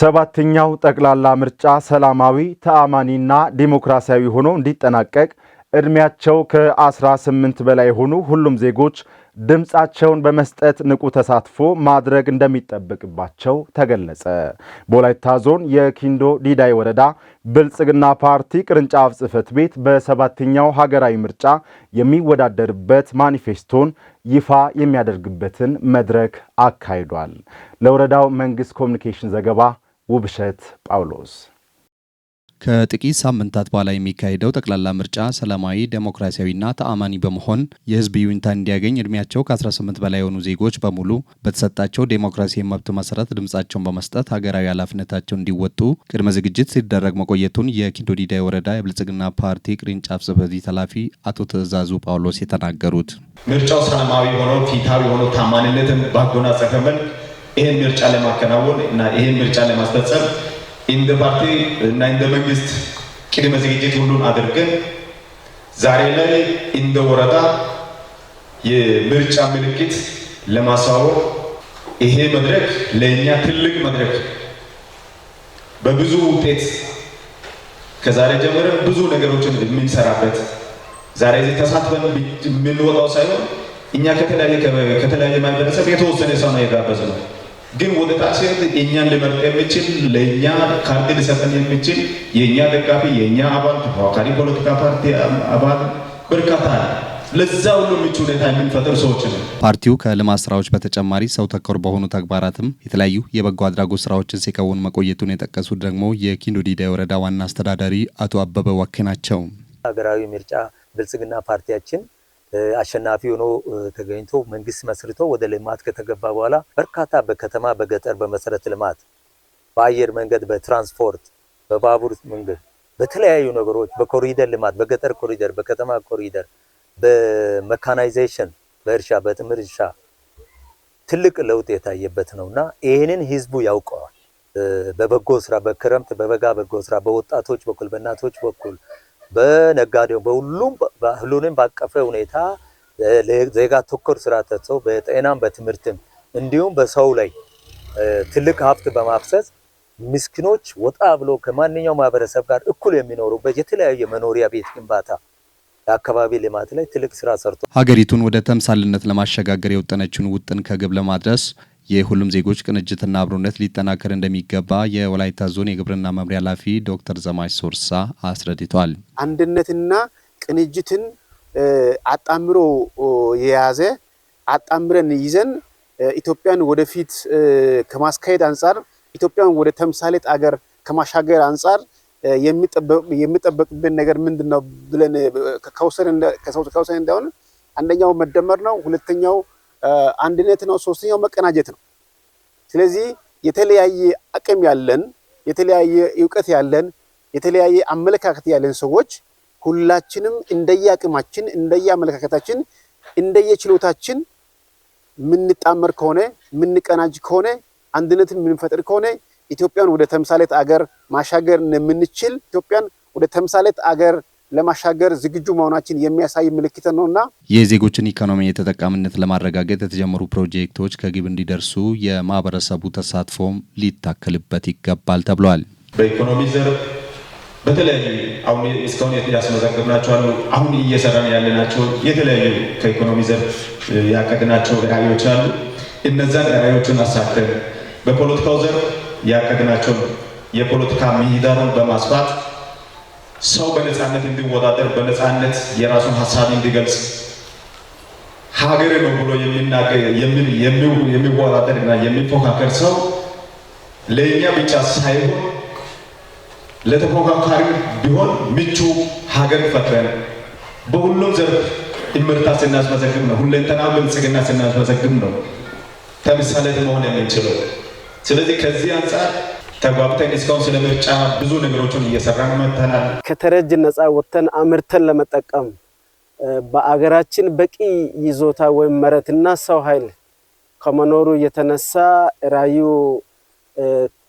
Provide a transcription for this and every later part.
ሰባተኛው ጠቅላላ ምርጫ ሰላማዊ ተአማኒና ዲሞክራሲያዊ ሆኖ እንዲጠናቀቅ እድሜያቸው ከ18 በላይ ሆኑ ሁሉም ዜጎች ድምጻቸውን በመስጠት ንቁ ተሳትፎ ማድረግ እንደሚጠበቅባቸው ተገለጸ። በወላይታ ዞን የኪንዶ ዲዳይ ወረዳ ብልጽግና ፓርቲ ቅርንጫፍ ጽሕፈት ቤት በሰባተኛው ሀገራዊ ምርጫ የሚወዳደርበት ማኒፌስቶን ይፋ የሚያደርግበትን መድረክ አካሂዷል። ለወረዳው መንግስት ኮሚኒኬሽን ዘገባ ውብሸት ጳውሎስ። ከጥቂት ሳምንታት በኋላ የሚካሄደው ጠቅላላ ምርጫ ሰላማዊ ዴሞክራሲያዊና ተአማኒ በመሆን የህዝብ ይሁንታ እንዲያገኝ እድሜያቸው ከ18 በላይ የሆኑ ዜጎች በሙሉ በተሰጣቸው ዴሞክራሲያዊ መብት መሰረት ድምጻቸውን በመስጠት ሀገራዊ ኃላፊነታቸውን እንዲወጡ ቅድመ ዝግጅት ሲደረግ መቆየቱን የኪንዶ ዲዳይ ወረዳ የብልጽግና ፓርቲ ቅርንጫፍ ጽሕፈት ቤት ኃላፊ አቶ ትዕዛዙ ጳውሎስ የተናገሩት ምርጫው ሰላማዊ ሆኖ ፊታዊ ሆኖ ታማኒነትን ባጎናጸፈ መልክ ይህን ምርጫ ለማከናወን እና ይህን ምርጫ ለማስፈጸም እንደ ፓርቲ እና እንደ መንግስት ቅድመ ዝግጅት ሁሉን አድርገን ዛሬ ላይ እንደ ወረዳ የምርጫ ምልክት ለማሳወቅ ይሄ መድረክ ለኛ ትልቅ መድረክ በብዙ ውጤት ከዛሬ ጀምረን ብዙ ነገሮችን የምንሰራበት ዛሬ እዚህ ተሳትፈን የምንወጣው ሳይሆን እኛ ከተለያየ ማህበረሰብ የተወሰነ ሰው ነው የጋበዝነው። ግን ወደ ታች እኛን ሊመርጥ የሚችል ለኛ ካርድ ሊሰጠን የሚችል የኛ ደጋፊ የኛ አባል ተፎካካሪ ፖለቲካ ፓርቲ አባል በርካታ ለዛ ሁሉ ምቹ ሁኔታ የምንፈጥር ሰዎች ነው። ፓርቲው ከልማት ስራዎች በተጨማሪ ሰው ተኮር በሆኑ ተግባራትም የተለያዩ የበጎ አድራጎት ስራዎችን ሲከውን መቆየቱን የጠቀሱት ደግሞ የኪንዶ ዲዳይ ወረዳ ዋና አስተዳዳሪ አቶ አበበ ዋኬ ናቸው። ሀገራዊ ምርጫ ብልጽግና ፓርቲያችን አሸናፊ ሆኖ ተገኝቶ መንግስት መስርቶ ወደ ልማት ከተገባ በኋላ በርካታ በከተማ በገጠር በመሰረተ ልማት በአየር መንገድ በትራንስፖርት በባቡር መንገድ በተለያዩ ነገሮች በኮሪደር ልማት በገጠር ኮሪደር በከተማ ኮሪደር በሜካናይዜሽን በእርሻ በጥምር እርሻ ትልቅ ለውጥ የታየበት ነውና ይሄንን ህዝቡ ያውቀዋል። በበጎ ስራ በክረምት በበጋ በጎ ስራ በወጣቶች በኩል በእናቶች በኩል በነጋዴው በሁሉንም ባቀፈ ሁኔታ ዜጋ ተኮር ስራ ተሰው በጤናም በትምህርትም እንዲሁም በሰው ላይ ትልቅ ሀብት በማፍሰስ ምስኪኖች ወጣ ብሎ ከማንኛው ማህበረሰብ ጋር እኩል የሚኖሩበት የተለያየ መኖሪያ ቤት ግንባታ የአካባቢ ልማት ላይ ትልቅ ስራ ሰርቶ ሀገሪቱን ወደ ተምሳሌነት ለማሸጋገር የወጠነችውን ውጥን ከግብ ለማድረስ የሁሉም ዜጎች ቅንጅትና አብሮነት ሊጠናከር እንደሚገባ የወላይታ ዞን የግብርና መምሪያ ኃላፊ ዶክተር ዘማች ሶርሳ አስረድተዋል። አንድነትና ቅንጅትን አጣምሮ የያዘ አጣምረን ይዘን ኢትዮጵያን ወደፊት ከማስካሄድ አንፃር ኢትዮጵያን ወደ ተምሳሌት አገር ከማሻገር አንፃር የሚጠበቅብን ነገር ምንድነው ብለን ከወሰን እንደሆነ አንደኛው መደመር ነው፣ ሁለተኛው አንድነት ነው፣ ሶስተኛው መቀናጀት ነው። ስለዚህ የተለያየ አቅም ያለን የተለያየ ዕውቀት ያለን የተለያየ አመለካከት ያለን ሰዎች ሁላችንም እንደየአቅማችን እንደየአመለካከታችን እንደየችሎታችን ምንጣመር ከሆነ ምንቀናጅ ከሆነ አንድነትን ምንፈጥር ከሆነ ኢትዮጵያን ወደ ተምሳሌት አገር ማሻገር እንደምንችል ኢትዮጵያን ወደ ተምሳሌት አገር ለማሻገር ዝግጁ መሆናችን የሚያሳይ ምልክት ነውና የዜጎችን ኢኮኖሚ ተጠቃሚነት ለማረጋገጥ የተጀመሩ ፕሮጀክቶች ከግብ እንዲደርሱ የማህበረሰቡ ተሳትፎም ሊታከልበት ይገባል ተብሏል። በኢኮኖሚ ዘርፍ በተለያዩ አሁን እስካሁን ያስመዘገብናቸው አሉ። አሁን እየሰራን ያለናቸው የተለያዩ ከኢኮኖሚ ዘርፍ ያቀድናቸው ራዕዮች አሉ። እነዛን ራዕዮችን አሳክተን በፖለቲካው ዘርፍ ያቀድናቸው የፖለቲካ ምህዳሩን በማስፋት ሰው በነፃነት እንዲወዳደር በነፃነት የራሱን ሐሳብ እንዲገልጽ ሀገር ነው ብሎ የሚወዳደርና የሚፎካከር ሰው ለኛ ብቻ ሳይሆን ለተፎካካሪ ቢሆን ምቹ ሀገር ፈጥረን በሁሉም ዘርፍ እምርታ ስናስመዘግብ ነው ሁለንተና ብልጽግና ስናስመዘግብ ነው ተምሳሌት መሆን የምንችለው። ስለዚህ ከዚህ አንፃር ተጓብተን እስካሁን ስለ ምርጫ ብዙ ነገሮችን እየሰራን መጥተናል። ከተረጅ ነፃ ወጥተን አምርተን ለመጠቀም በአገራችን በቂ ይዞታ ወይም መሬትና ሰው ኃይል ከመኖሩ የተነሳ ራዩ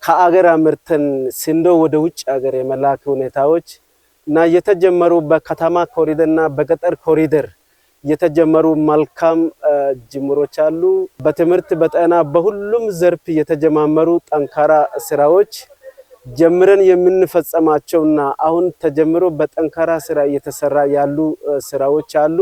ከአገር አምርተን ስንዴ ወደ ውጭ አገር የመላክ ሁኔታዎች እና የተጀመሩ በከተማ ኮሪደርና በገጠር ኮሪደር የተጀመሩ መልካም ጅምሮች አሉ። በትምህርት በጤና በሁሉም ዘርፍ የተጀማመሩ ጠንካራ ስራዎች ጀምረን የምንፈጸማቸውና አሁን ተጀምሮ በጠንካራ ስራ እየተሰራ ያሉ ስራዎች አሉ።